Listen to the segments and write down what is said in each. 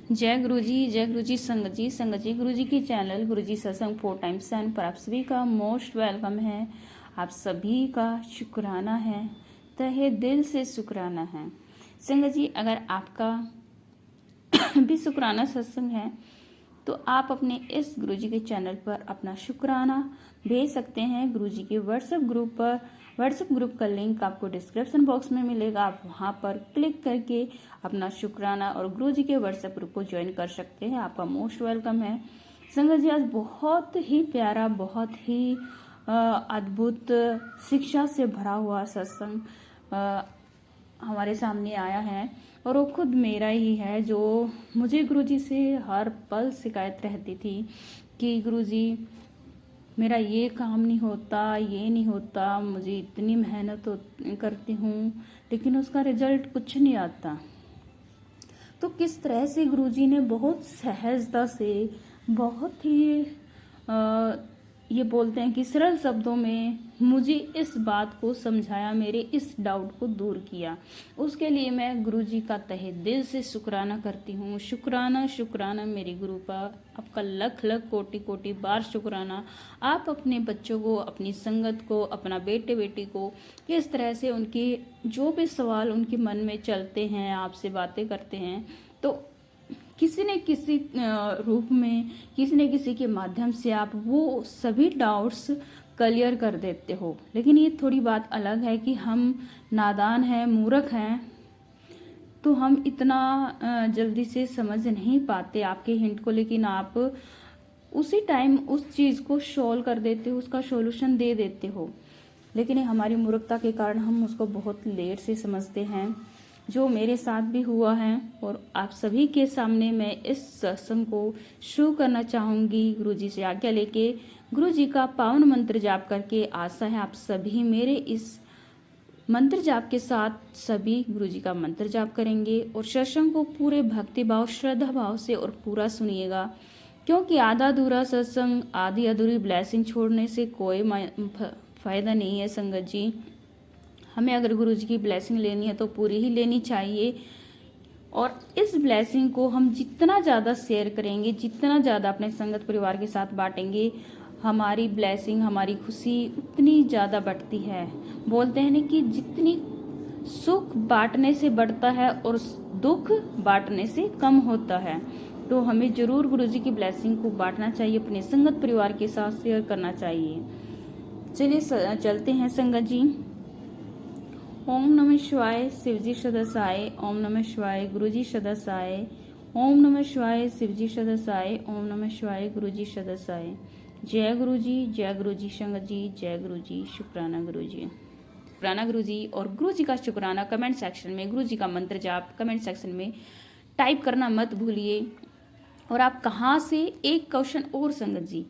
जय गुरु जी संगत जी गुरु जी की चैनल गुरु जी सत्संग 4x7 पर आप सभी का मोस्ट वेलकम है। आप सभी का शुक्राना है, तहे दिल से शुक्राना है। संगत जी, अगर आपका भी शुक्राना सत्संग है तो आप अपने इस गुरुजी के चैनल पर अपना शुक्राना भेज सकते हैं। गुरुजी के व्हाट्सएप ग्रुप पर। व्हाट्सएप ग्रुप का लिंक आपको डिस्क्रिप्शन बॉक्स में मिलेगा। आप वहां पर क्लिक करके अपना शुक्राना और गुरुजी के व्हाट्सएप ग्रुप को ज्वाइन कर सकते हैं। आपका मोस्ट वेलकम है। संगत जी, आज बहुत ही प्यारा, बहुत ही अद्भुत शिक्षा से भरा हुआ सत्संग हमारे सामने आया है और वो खुद मेरा ही है, जो मुझे गुरुजी से हर पल शिकायत रहती थी कि गुरुजी मेरा ये काम नहीं होता, ये नहीं होता, मुझे इतनी मेहनत करती हूँ लेकिन उसका रिजल्ट कुछ नहीं आता। तो किस तरह से गुरुजी ने बहुत सहजता से, बहुत ही ये बोलते हैं कि सरल शब्दों में मुझे इस बात को समझाया, मेरे इस डाउट को दूर किया। उसके लिए मैं गुरुजी का तहे दिल से शुक्राना करती हूँ। शुक्राना शुक्राना मेरे गुरु का, आपका लख लख कोटि कोटि बार शुक्राना। आप अपने बच्चों को, अपनी संगत को, अपना बेटे बेटी को किस तरह से उनके जो भी सवाल उनके मन में चलते हैं, आपसे बातें करते हैं, तो किसी न किसी रूप में, किसी न किसी के माध्यम से आप वो सभी डाउट्स क्लियर कर देते हो। लेकिन ये थोड़ी बात अलग है कि हम नादान हैं, मूर्ख हैं, तो हम इतना जल्दी से समझ नहीं पाते आपके हिंट को, लेकिन आप उसी टाइम उस चीज़ को सॉल्व कर देते हो, उसका सॉल्यूशन दे देते हो। लेकिन हमारी मूर्खता के कारण हम उसको बहुत लेट से समझते हैं, जो मेरे साथ भी हुआ है। और आप सभी के सामने मैं इस सत्संग को शुरू करना चाहूँगी गुरुजी से आज्ञा लेके, गुरुजी का पावन मंत्र जाप करके। आशा है आप सभी मेरे इस मंत्र जाप के साथ सभी गुरुजी का मंत्र जाप करेंगे और सत्संग को पूरे भक्ति भाव, श्रद्धा भाव से और पूरा सुनिएगा, क्योंकि आधा अधूरा सत्संग, आधी अधूरी ब्लेसिंग छोड़ने से कोई फायदा नहीं है। संगत जी, हमें अगर गुरुजी की ब्लेसिंग लेनी है तो पूरी ही लेनी चाहिए। और इस ब्लेसिंग को हम जितना ज़्यादा शेयर करेंगे, जितना ज़्यादा अपने संगत परिवार के साथ बांटेंगे, हमारी ब्लेसिंग, हमारी खुशी उतनी ज़्यादा बढ़ती है। बोलते हैं ना कि जितनी सुख बांटने से बढ़ता है और दुख बांटने से कम होता है। तो हमें जरूर गुरुजी की ब्लेसिंग को बांटना चाहिए, अपने संगत परिवार के साथ शेयर करना चाहिए। चलिए चलते हैं संगत जी। ओम नमः शिवाय, शिवजी सदसाय। ओम नमः शिवाय, गुरुजी सदसाय। ओम नमः शिवाय, शिवजी सदसाय। ओम नमः शिवाय, गुरुजी सदसाय। जय गुरुजी संगत जी, जय गुरुजी, शुक्राना गुरुजी। शुक्राना गुरुजी और गुरुजी का शुक्राना कमेंट सेक्शन में, गुरुजी का मंत्र जाप कमेंट सेक्शन में टाइप करना मत भूलिए। और आप कहाँ से, एक क्वेश्चन और संगत जी,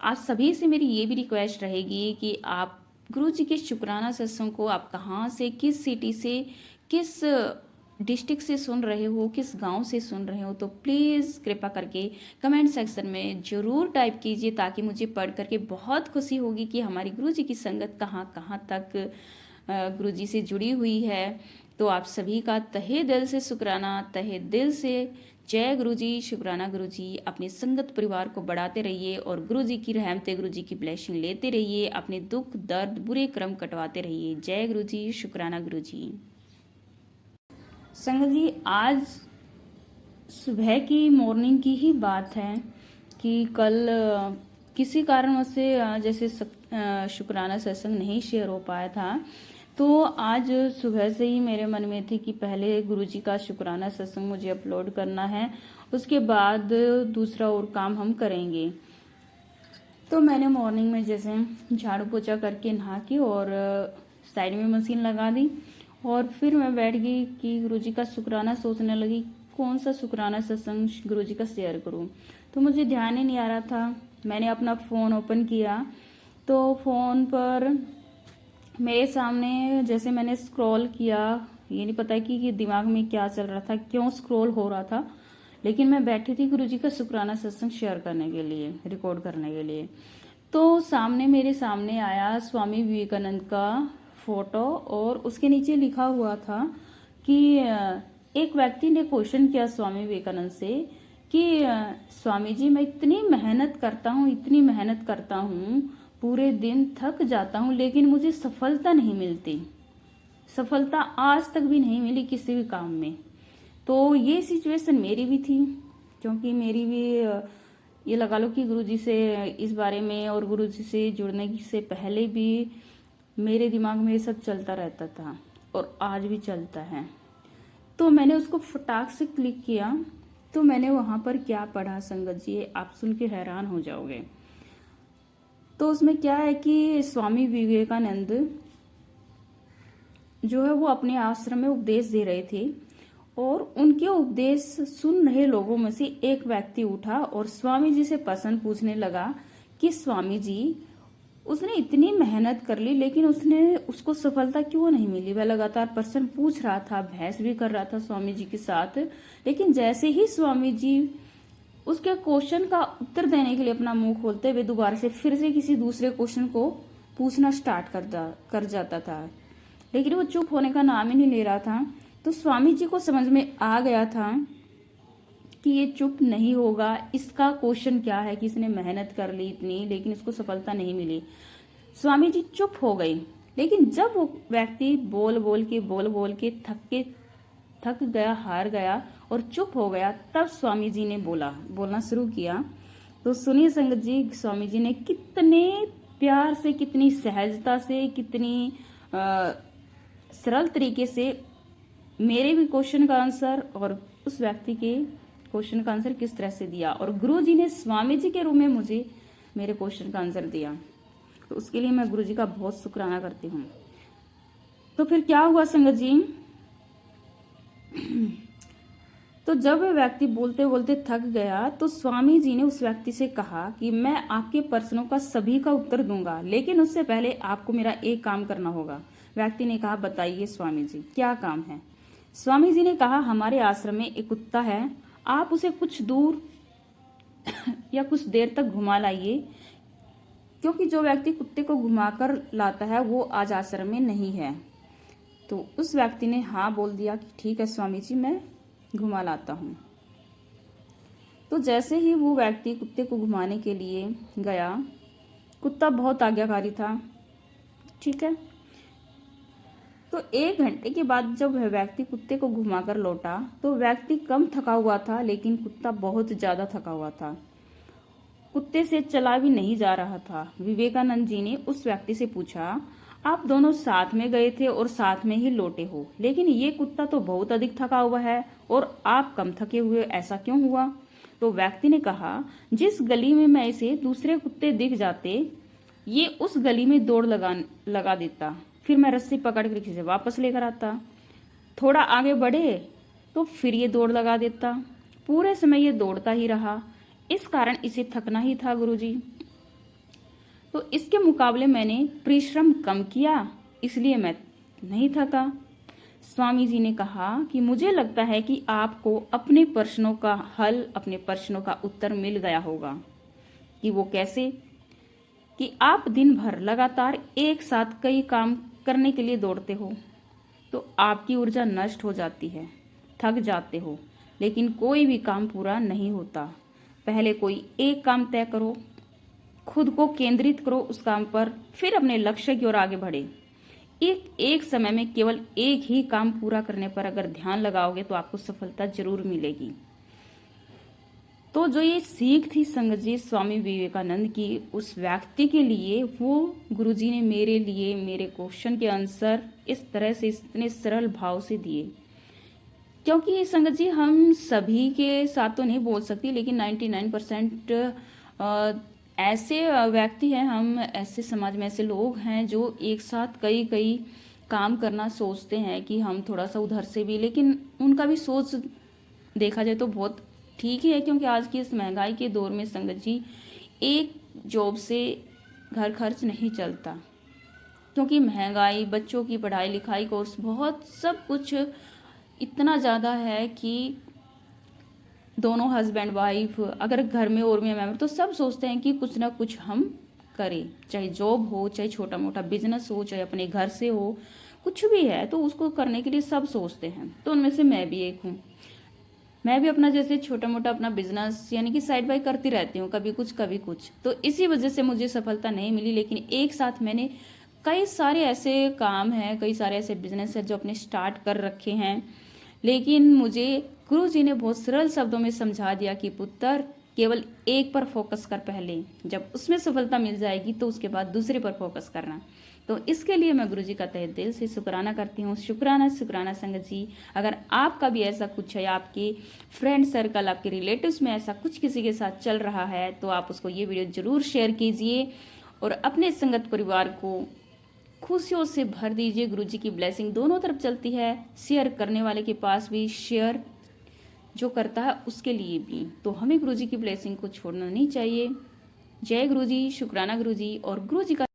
आप सभी से मेरी ये भी रिक्वेस्ट रहेगी कि आप गुरुजी के शुक्राना सत्संग को आप कहाँ से, किस सिटी से, किस डिस्ट्रिक्ट से सुन रहे हो, किस गांव से सुन रहे हो, तो प्लीज़ कृपा करके कमेंट सेक्शन में ज़रूर टाइप कीजिए, ताकि मुझे पढ़ करके बहुत खुशी होगी कि हमारी गुरुजी की संगत कहाँ कहाँ तक गुरुजी से जुड़ी हुई है। तो आप सभी का तहे दिल से शुक्राना, तहे दिल से जय गुरुजी, शुक्राना गुरुजी। अपनी संगत परिवार को बढ़ाते रहिए और गुरुजी की रहमतें, गुरुजी की ब्लेसिंग लेते रहिए, अपने दुख दर्द बुरे कर्म कटवाते रहिए। जय गुरुजी, शुक्राना गुरुजी। संगत जी, आज सुबह की मॉर्निंग की ही बात है कि कल किसी कारणवश से जैसे शुक्राना सत्संग नहीं शेयर हो पाया था, तो आज सुबह से ही मेरे मन में थी कि पहले गुरुजी का शुक्राना सत्संग मुझे अपलोड करना है, उसके बाद दूसरा और काम हम करेंगे। तो मैंने मॉर्निंग में जैसे झाड़ू पोछा करके नहा के और साइड में मशीन लगा दी और फिर मैं बैठ गई कि गुरुजी का शुक्राना सोचने लगी, कौन सा शुक्राना सत्संग गुरुजी का शेयर करूं। तो मुझे ध्यान ही नहीं आ रहा था। मैंने अपना फ़ोन ओपन किया तो फ़ोन पर मेरे सामने जैसे मैंने स्क्रॉल किया, ये नहीं पता कि दिमाग में क्या चल रहा था, क्यों स्क्रॉल हो रहा था, लेकिन मैं बैठी थी गुरुजी का शुक्राना सत्संग शेयर करने के लिए, रिकॉर्ड करने के लिए। तो मेरे सामने आया स्वामी विवेकानंद का फोटो और उसके नीचे लिखा हुआ था कि एक व्यक्ति ने क्वेश्चन किया स्वामी विवेकानंद से कि स्वामी जी, मैं इतनी मेहनत करता हूँ, इतनी मेहनत करता हूँ, पूरे दिन थक जाता हूँ, लेकिन मुझे सफलता नहीं मिलती, सफलता आज तक भी नहीं मिली किसी भी काम में। तो ये सिचुएशन मेरी भी थी, क्योंकि मेरी भी ये लगा लो कि गुरुजी से इस बारे में और गुरुजी से जुड़ने से पहले भी मेरे दिमाग में ये सब चलता रहता था और आज भी चलता है। तो मैंने उसको फटाक से क्लिक किया। तो मैंने वहाँ पर क्या पढ़ा संगत जी, आप सुन के हैरान हो जाओगे। तो उसमें क्या है कि स्वामी विवेकानंद जो है वो अपने आश्रम में उपदेश दे रहे थे और उनके उपदेश सुन रहे लोगों में से एक व्यक्ति उठा और स्वामी जी से प्रश्न पूछने लगा कि स्वामी जी, उसने इतनी मेहनत कर ली लेकिन उसको सफलता क्यों नहीं मिली। वह लगातार प्रश्न पूछ रहा था, बहस भी कर रहा था स्वामी जी के साथ। लेकिन जैसे ही स्वामी जी उसके क्वेश्चन का उत्तर देने के लिए अपना मुंह खोलते हुए दोबारा से फिर से किसी दूसरे क्वेश्चन को पूछना स्टार्ट कर जाता था, लेकिन वो चुप होने का नाम ही नहीं ले रहा था। तो स्वामी जी को समझ में आ गया था कि ये चुप नहीं होगा, इसका क्वेश्चन क्या है कि इसने मेहनत कर ली इतनी लेकिन इसको सफलता नहीं मिली। स्वामी जी चुप हो गए। लेकिन जब वो व्यक्ति बोल बोल के थक गया, हार गया और चुप हो गया, तब स्वामी जी ने बोलना शुरू किया। तो सुनिए संगत जी, स्वामी जी ने कितने प्यार से, कितनी सहजता से, कितनी सरल तरीके से मेरे भी क्वेश्चन का आंसर और उस व्यक्ति के क्वेश्चन का आंसर किस तरह से दिया, और गुरु जी ने स्वामी जी के रूप में मुझे मेरे क्वेश्चन का आंसर दिया। तो उसके लिए मैं गुरु जी का बहुत शुक्राना करती हूँ। तो फिर क्या हुआ संगत जी, तो जब वह व्यक्ति बोलते बोलते थक गया तो स्वामी जी ने उस व्यक्ति से कहा कि मैं आपके प्रश्नों का सभी का उत्तर दूंगा, लेकिन उससे पहले आपको मेरा एक काम करना होगा। व्यक्ति ने कहा, बताइए स्वामी जी, क्या काम है। स्वामी जी ने कहा, हमारे आश्रम में एक कुत्ता है, आप उसे कुछ दूर या कुछ देर तक घुमा लाइए, क्योंकि जो व्यक्ति कुत्ते को घुमाकर लाता है वो आज आश्रम में नहीं है। तो उस व्यक्ति ने हाँ बोल दिया कि ठीक है स्वामी जी, मैं घुमा लाता हूँ। तो जैसे ही वो व्यक्ति कुत्ते को घुमाने के लिए गया, कुत्ता बहुत आज्ञाकारी था, ठीक है। तो 1 घंटे के बाद जब वह व्यक्ति कुत्ते को घुमाकर लौटा तो व्यक्ति कम थका हुआ था, लेकिन कुत्ता बहुत ज्यादा थका हुआ था। कुत्ते से चला भी नहीं जा रहा था। विवेकानंद जी ने उस व्यक्ति से पूछा, आप दोनों साथ में गए थे और साथ में ही लौटे हो, लेकिन ये कुत्ता तो बहुत अधिक थका हुआ है और आप कम थके हुए, ऐसा क्यों हुआ। तो व्यक्ति ने कहा, जिस गली में मैं इसे दूसरे कुत्ते दिख जाते, ये उस गली में दौड़ लगा देता, फिर मैं रस्सी पकड़ कर इसे वापस लेकर आता। थोड़ा आगे बढ़े तो फिर ये दौड़ लगा देता, पूरे समय ये दौड़ता ही रहा, इस कारण इसे थकना ही था गुरुजी। तो इसके मुकाबले मैंने परिश्रम कम किया, इसलिए मैं नहीं थका। स्वामी जी ने कहा कि मुझे लगता है कि आपको अपने प्रश्नों का हल, अपने प्रश्नों का उत्तर मिल गया होगा। कि वो कैसे, कि आप दिन भर लगातार एक साथ कई काम करने के लिए दौड़ते हो तो आपकी ऊर्जा नष्ट हो जाती है, थक जाते हो, लेकिन कोई भी काम पूरा नहीं होता। पहले कोई एक काम तय करो, खुद को केंद्रित करो उस काम पर, फिर अपने लक्ष्य की ओर आगे बढ़े। एक समय में केवल एक ही काम पूरा करने पर अगर ध्यान लगाओगे तो आपको सफलता जरूर मिलेगी। तो जो ये सीख थी संगत जी स्वामी विवेकानंद की उस व्यक्ति के लिए, वो गुरुजी ने मेरे लिए मेरे क्वेश्चन के आंसर इस तरह से इतने सरल भाव से दिए। क्योंकि संगत जी हम सभी के साथ तो नहीं बोल सकती, लेकिन 99% ऐसे व्यक्ति हैं, हम ऐसे समाज में ऐसे लोग हैं जो एक साथ कई कई काम करना सोचते हैं कि हम थोड़ा सा उधर से भी, लेकिन उनका भी सोच देखा जाए तो बहुत ठीक ही है। क्योंकि आज की इस महंगाई के दौर में संगत जी एक जॉब से घर खर्च नहीं चलता, क्योंकि महंगाई, बच्चों की पढ़ाई लिखाई, कोर्स, बहुत सब कुछ इतना ज़्यादा है कि दोनों हस्बैंड वाइफ अगर घर में और भी मेंबर तो सब सोचते हैं कि कुछ ना कुछ हम करें, चाहे जॉब हो, चाहे छोटा मोटा बिजनेस हो, चाहे अपने घर से हो, कुछ भी है तो उसको करने के लिए सब सोचते हैं, तो उनमें से मैं भी एक हूँ। मैं भी अपना जैसे छोटा मोटा अपना बिजनेस यानी कि साइड बाय करती रहती हूँ, कभी कुछ कभी कुछ, तो इसी वजह से मुझे सफलता नहीं मिली। लेकिन एक साथ मैंने कई सारे ऐसे काम हैं, कई सारे ऐसे बिजनेस हैं जो अपने स्टार्ट कर रखे हैं। लेकिन मुझे गुरु जी ने बहुत सरल शब्दों में समझा दिया कि पुत्र, केवल एक पर फोकस कर पहले, जब उसमें सफलता मिल जाएगी तो उसके बाद दूसरे पर फोकस करना। तो इसके लिए मैं गुरु जी का तहे दिल से शुक्राना करती हूँ। शुक्राना शुक्राना संगत जी। अगर आपका भी ऐसा कुछ है, आपके फ्रेंड सर्कल, आपके रिलेटिव्स में ऐसा कुछ किसी के साथ चल रहा है, तो आप उसको ये वीडियो जरूर शेयर कीजिए और अपने संगत परिवार को खुशियों से भर दीजिए। गुरु जी की ब्लेसिंग दोनों तरफ चलती है, शेयर करने वाले के पास भी, शेयर जो करता है उसके लिए भी। तो हमें गुरु जी की ब्लेसिंग को छोड़ना नहीं चाहिए। जय गुरु जी, शुक्राना गुरु जी। और गुरु जी का